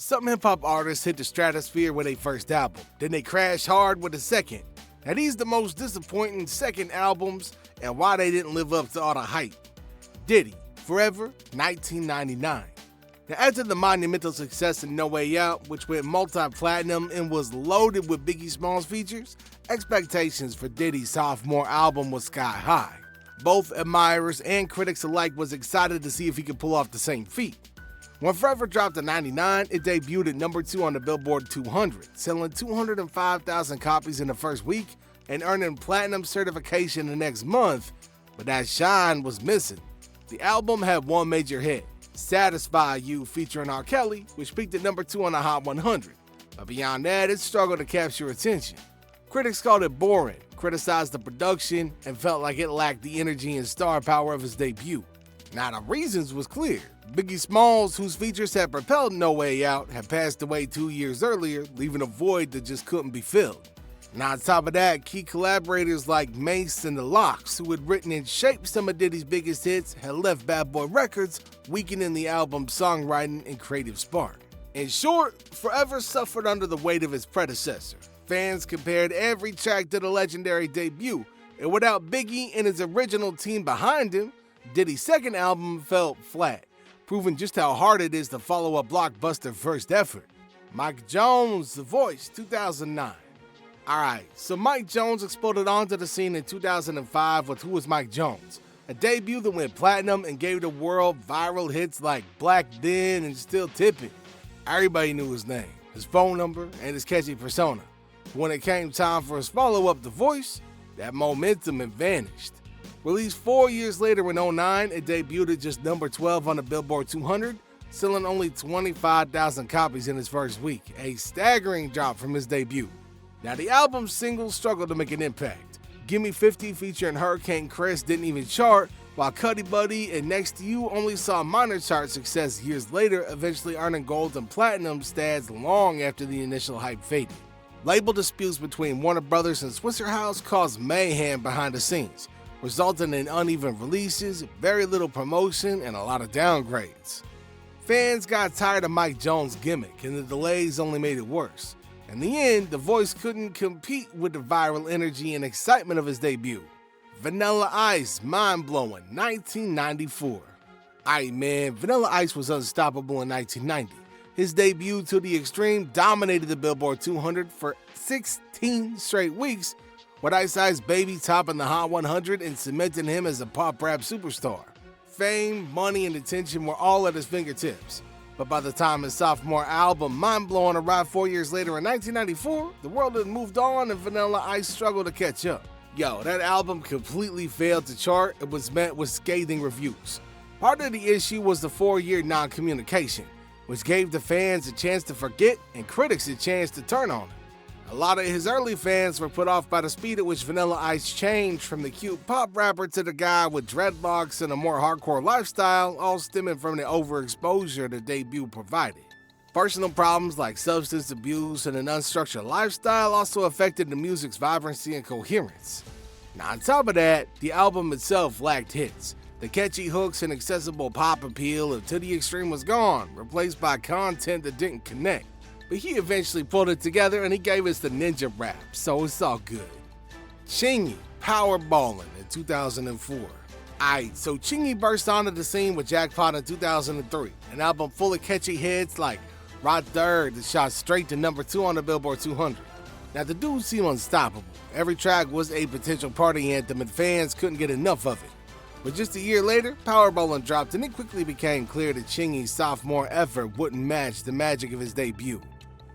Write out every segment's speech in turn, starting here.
Some hip-hop artists hit the stratosphere with their first album, then they crash hard with a second. Now these the most disappointing second albums and why they didn't live up to all the hype. Diddy Forever, 1999. Now after the monumental success of No Way Out, which went multi-platinum and was loaded with Biggie Smalls features, expectations for Diddy's sophomore album was sky high. Both admirers and critics alike was excited to see if he could pull off the same feat. When Forever dropped in '99, it debuted at number 2 on the Billboard 200, selling 205,000 copies in the first week and earning platinum certification the next month, but that shine was missing. The album had one major hit, Satisfy You featuring R. Kelly, which peaked at number 2 on the Hot 100, but beyond that, it struggled to capture attention. Critics called it boring, criticized the production, and felt like it lacked the energy and star power of his debut. Now the reasons was clear. Biggie Smalls, whose features had propelled No Way Out, had passed away 2 years earlier, leaving a void that just couldn't be filled. Now on top of that, key collaborators like Mace and the Lox, who had written and shaped some of Diddy's biggest hits, had left Bad Boy Records, weakening the album's songwriting and creative spark. In short, Forever suffered under the weight of his predecessor. Fans compared every track to the legendary debut, and without Biggie and his original team behind him, Diddy's second album felt flat, proving just how hard it is to follow a blockbuster first effort. Mike Jones, The Voice, 2009. Alright, so Mike Jones exploded onto the scene in 2005 with Who Was Mike Jones, a debut that went platinum and gave the world viral hits like Black Then and Still Tipping. Everybody knew his name, his phone number, and his catchy persona. When it came time for his follow-up, The Voice, that momentum had vanished. Released 4 years later in '09, it debuted at just number 12 on the Billboard 200, selling only 25,000 copies in its first week, a staggering drop from his debut. Now the album's singles struggled to make an impact. Gimme 50 featuring Hurricane Chris didn't even chart, while Cuddy Buddy and Next to You only saw minor chart success years later, eventually earning gold and platinum stats long after the initial hype faded. Label disputes between Warner Brothers and Swisher House caused mayhem behind the scenes, resulting in uneven releases, very little promotion, and a lot of downgrades. Fans got tired of Mike Jones' gimmick, and the delays only made it worse. In the end, The Voice couldn't compete with the viral energy and excitement of his debut. Vanilla Ice, Mindblowing, 1994. Aight man, Vanilla Ice was unstoppable in 1990. His debut, To the Extreme, dominated the Billboard 200 for 16 straight weeks, with Ice Ice Baby topping the Hot 100 and cementing him as a pop rap superstar. Fame, money, and attention were all at his fingertips. But by the time his sophomore album, Mindblowing, arrived 4 years later in 1994, the world had moved on and Vanilla Ice struggled to catch up. Yo, that album completely failed to chart and was met with scathing reviews. Part of the issue was the 4-year non-communication, which gave the fans a chance to forget and critics a chance to turn on him. A lot of his early fans were put off by the speed at which Vanilla Ice changed from the cute pop rapper to the guy with dreadlocks and a more hardcore lifestyle, all stemming from the overexposure the debut provided. Personal problems like substance abuse and an unstructured lifestyle also affected the music's vibrancy and coherence. Now on top of that, the album itself lacked hits. The catchy hooks and accessible pop appeal of To the Extreme was gone, replaced by content that didn't connect. But he eventually pulled it together and he gave us the ninja rap, so it's all good. Chingy, Powerballin in 2004. Aight, so Chingy burst onto the scene with Jackpot in 2003, an album full of catchy hits like Rod Third that shot straight to number 2 on the Billboard 200. Now the dude seemed unstoppable. Every track was a potential party anthem and fans couldn't get enough of it. But just a year later, Powerballin dropped and it quickly became clear that Chingy's sophomore effort wouldn't match the magic of his debut.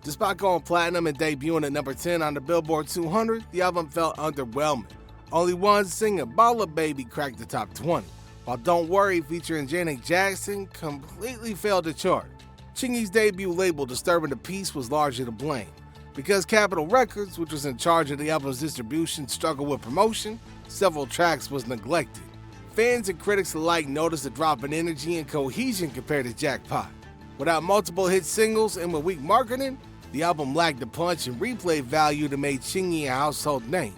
Despite going platinum and debuting at number 10 on the Billboard 200, the album felt underwhelming. Only one singer, Baller Baby, cracked the top 20, while Don't Worry featuring Janet Jackson completely failed to chart. Chingy's debut label, Disturbing the Peace, was largely to blame. Because Capitol Records, which was in charge of the album's distribution, struggled with promotion, several tracks was neglected. Fans and critics alike noticed a drop in energy and cohesion compared to Jackpot. Without multiple hit singles and with weak marketing, the album lacked the punch and replay value that made Chingy a household name.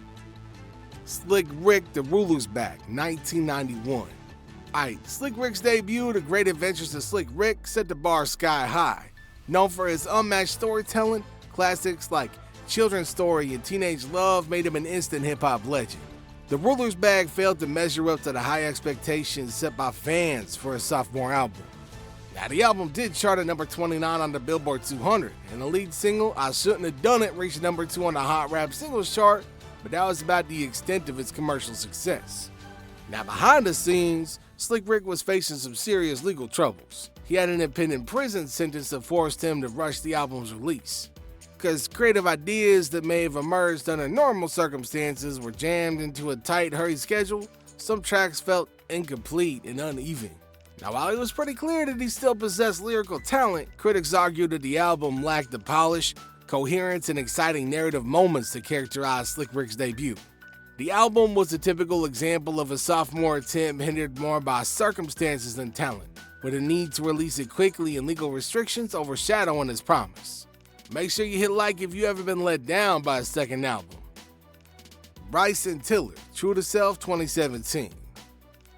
Slick Rick, The Ruler's Back, 1991. Aight, Slick Rick's debut, The Great Adventures of Slick Rick, set the bar sky high. Known for his unmatched storytelling, classics like Children's Story and Teenage Love made him an instant hip-hop legend. The Ruler's Bag failed to measure up to the high expectations set by fans for his sophomore album. Now, the album did chart at number 29 on the Billboard 200, and the lead single, I Shouldn't Have Done It, reached number 2 on the Hot Rap Singles chart, but that was about the extent of its commercial success. Now, behind the scenes, Slick Rick was facing some serious legal troubles. He had an impending prison sentence that forced him to rush the album's release. Because creative ideas that may have emerged under normal circumstances were jammed into a tight, hurried schedule, some tracks felt incomplete and uneven. Now, while it was pretty clear that he still possessed lyrical talent, critics argued that the album lacked the polish, coherence, and exciting narrative moments that characterized Slick Rick's debut. The album was a typical example of a sophomore attempt hindered more by circumstances than talent, with a need to release it quickly and legal restrictions overshadowing its promise. Make sure you hit like if you ever been let down by a second album. Bryson Tiller True to Self 2017.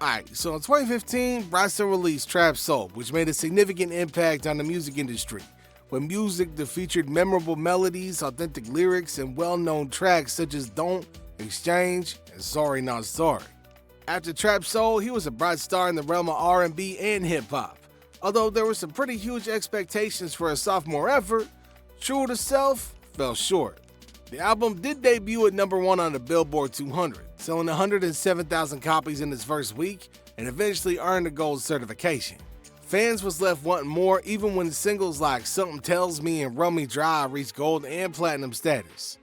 Alright, so in 2015, Bryson released Trap Soul, which made a significant impact on the music industry, with music that featured memorable melodies, authentic lyrics, and well-known tracks such as Don't, Exchange, and Sorry Not Sorry. After Trap Soul, he was a bright star in the realm of R&B and hip-hop. Although there were some pretty huge expectations for a sophomore effort, True to Self fell short. The album did debut at number 1 on the Billboard 200, selling 107,000 copies in its first week, and eventually earned a gold certification. Fans was left wanting more even when singles like Something Tells Me and Run Me Dry reached gold and platinum status.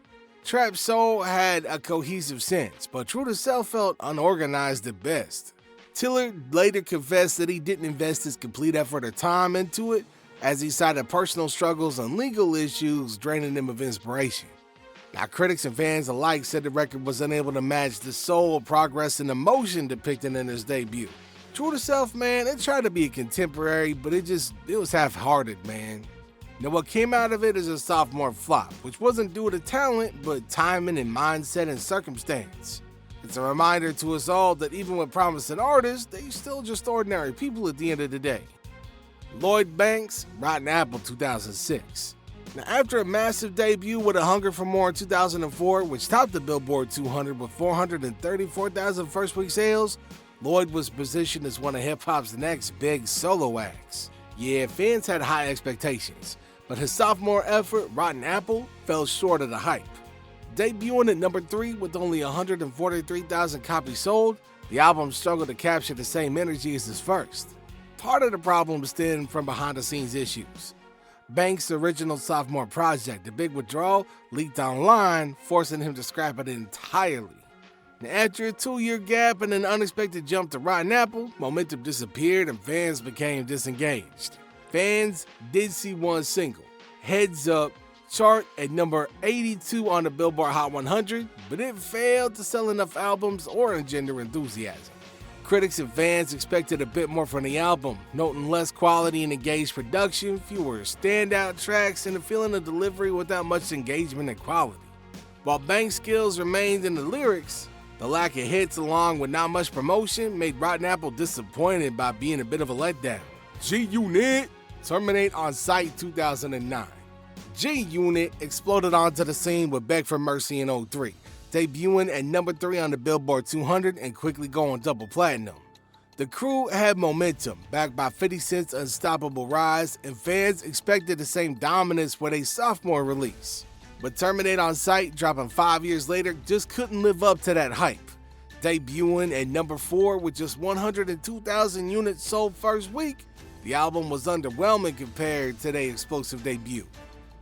Trap Soul had a cohesive sense, but True to Self felt unorganized at best. Tiller later confessed that he didn't invest his complete effort or time into it, as he cited personal struggles and legal issues draining him of inspiration. Now, critics and fans alike said the record was unable to match the soul, progress, and emotion depicted in his debut. True to Self, man, it tried to be a contemporary, but it was half-hearted, man. Now, what came out of it is a sophomore flop, which wasn't due to talent, but timing and mindset and circumstance. It's a reminder to us all that even with promising artists, they still just ordinary people at the end of the day. Lloyd Banks, Rotten Apple 2006. Now, after a massive debut with A Hunger for More in 2004, which topped the Billboard 200 with 434,000 first-week sales, Lloyd was positioned as one of hip-hop's next big solo acts. Yeah, fans had high expectations, but his sophomore effort, Rotten Apple, fell short of the hype. Debuting at number 3 with only 143,000 copies sold, the album struggled to capture the same energy as his first. Part of the problem stemmed from behind-the-scenes issues. Banks' original sophomore project, The Big Withdrawal, leaked online, forcing him to scrap it entirely. Now, after a 2-year gap and an unexpected jump to Rotten Apple, momentum disappeared and fans became disengaged. Fans did see one single, Heads Up, chart at number 82 on the Billboard Hot 100, but it failed to sell enough albums or engender enthusiasm. Critics and fans expected a bit more from the album, noting less quality and engaged production, fewer standout tracks, and a feeling of delivery without much engagement and quality. While Banks' skills remained in the lyrics, the lack of hits along with not much promotion made Rotten Apple disappointed by being a bit of a letdown. G-Unit, Terminate on Sight 2009. G-Unit exploded onto the scene with Beg for Mercy in 2003. Debuting at number 3 on the Billboard 200 and quickly going double platinum. The crew had momentum, backed by 50 Cent's unstoppable rise, and fans expected the same dominance with a sophomore release. But Terminate on Sight, dropping 5 years later, just couldn't live up to that hype. Debuting at number 4 with just 102,000 units sold first week, the album was underwhelming compared to their explosive debut.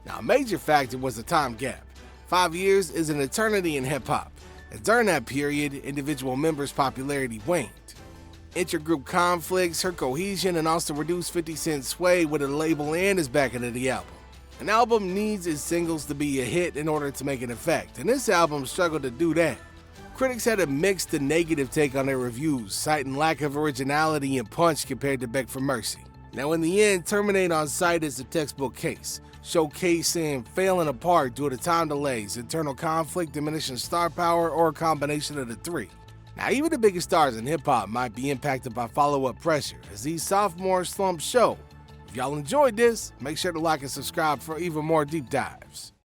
Now, a major factor was the time gap. 5 years is an eternity in hip-hop, and during that period, individual members' popularity waned. Intergroup conflicts hurt cohesion and also reduced 50 Cent's sway with a label and his backing of the album. An album needs its singles to be a hit in order to make an effect, and this album struggled to do that. Critics had a mixed to negative take on their reviews, citing lack of originality and punch compared to Beg for Mercy. Now, in the end, Terminate on Sight is a textbook case, showcasing failing apart due to time delays, internal conflict, diminishing star power, or a combination of the three. Now, even the biggest stars in hip-hop might be impacted by follow-up pressure, as these sophomore slumps show, If y'all enjoyed this, make sure to like and subscribe for even more deep dives.